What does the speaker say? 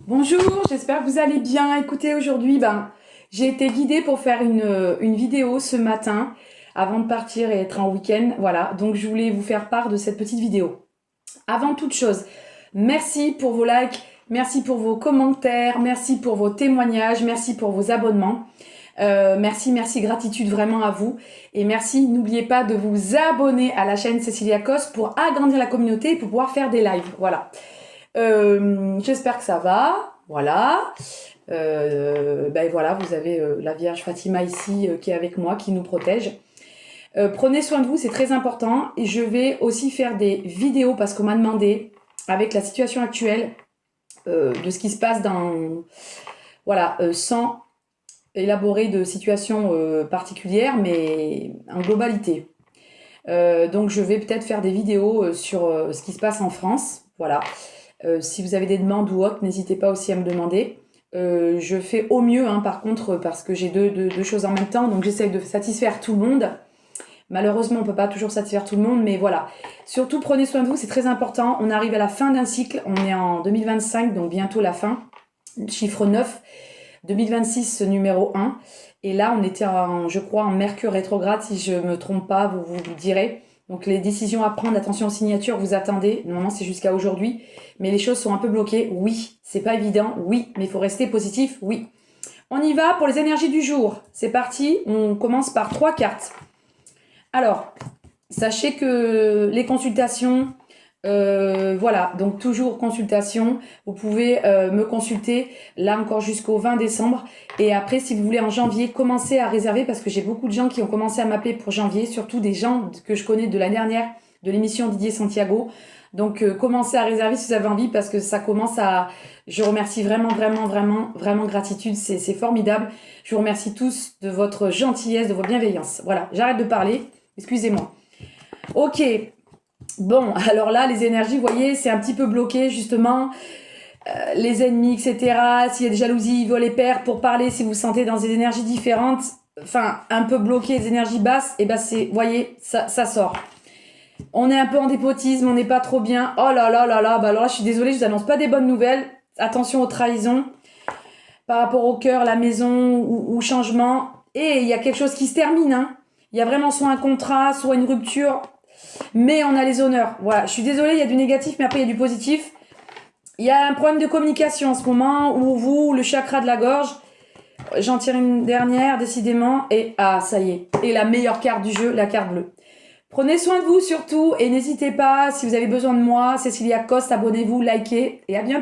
Bonjour, j'espère que vous allez bien. Écoutez, aujourd'hui, j'ai été guidée pour faire une vidéo ce matin avant de partir et être en week-end. Voilà, donc je voulais vous faire part de cette petite vidéo. Avant toute chose, merci pour vos likes, merci pour vos commentaires, merci pour vos témoignages, merci pour vos abonnements. Merci, gratitude vraiment à vous. Et merci, n'oubliez pas de vous abonner à la chaîne Cécilia Cos pour agrandir la communauté et pour pouvoir faire des lives. Voilà. J'espère que ça va. Voilà. Voilà, vous avez la Vierge Fatima ici qui est avec moi, qui nous protège. Prenez soin de vous, c'est très important. Et je vais aussi faire des vidéos parce qu'on m'a demandé, avec la situation actuelle, de ce qui se passe dans... Voilà, sans élaborer de situations particulières, mais en globalité. Donc je vais peut-être faire des vidéos sur ce qui se passe en France. Voilà. Si vous avez des demandes ou autres, n'hésitez pas aussi à me demander. Je fais au mieux, par contre, parce que j'ai deux choses en même temps, donc j'essaie de satisfaire tout le monde. Malheureusement, on ne peut pas toujours satisfaire tout le monde, mais voilà. Surtout, prenez soin de vous, c'est très important. On arrive à la fin d'un cycle, on est en 2025, donc bientôt la fin. Chiffre 9, 2026, numéro 1. Et là, on était, je crois, en Mercure rétrograde, si je ne me trompe pas, vous direz. Donc les décisions à prendre, attention aux signatures, vous attendez. Normalement, c'est jusqu'à aujourd'hui. Mais les choses sont un peu bloquées. Oui, c'est pas évident. Oui, mais il faut rester positif. Oui. On y va pour les énergies du jour. C'est parti. On commence par 3 cartes. Alors, sachez que les consultations, voilà, donc toujours consultation. Vous pouvez me consulter là encore jusqu'au 20 décembre. Et après, si vous voulez en janvier, commencez à réserver parce que j'ai beaucoup de gens qui ont commencé à m'appeler pour janvier, surtout des gens que je connais de l'année dernière de l'émission Didier Santiago. Donc, commencez à réserver si vous avez envie parce que ça commence à... Je remercie vraiment gratitude, c'est formidable. Je vous remercie tous de votre gentillesse, de votre bienveillance. Voilà, j'arrête de parler, excusez-moi. Ok, bon, alors là, les énergies, vous voyez, c'est un petit peu bloqué justement. Les ennemis, etc. S'il y a des jalousies, vol et père, pour parler, si vous vous sentez dans des énergies différentes, enfin, un peu bloqué, des énergies basses, et c'est, vous voyez, ça sort. On est un peu en dépotisme, on n'est pas trop bien. Oh là là là là, alors là, je suis désolée, je vous annonce pas des bonnes nouvelles. Attention aux trahisons par rapport au cœur, la maison ou changement. Et il y a quelque chose qui se termine, Il y a vraiment soit un contrat, soit une rupture, mais on a les honneurs. Voilà, je suis désolée, il y a du négatif, mais après il y a du positif. Il y a un problème de communication en ce moment, où vous, le chakra de la gorge, j'en tire une dernière, décidément, et ça y est. Et la meilleure carte du jeu, la carte bleue. Prenez soin de vous surtout, et n'hésitez pas, si vous avez besoin de moi, Cécilia Coste, abonnez-vous, likez, et à bientôt.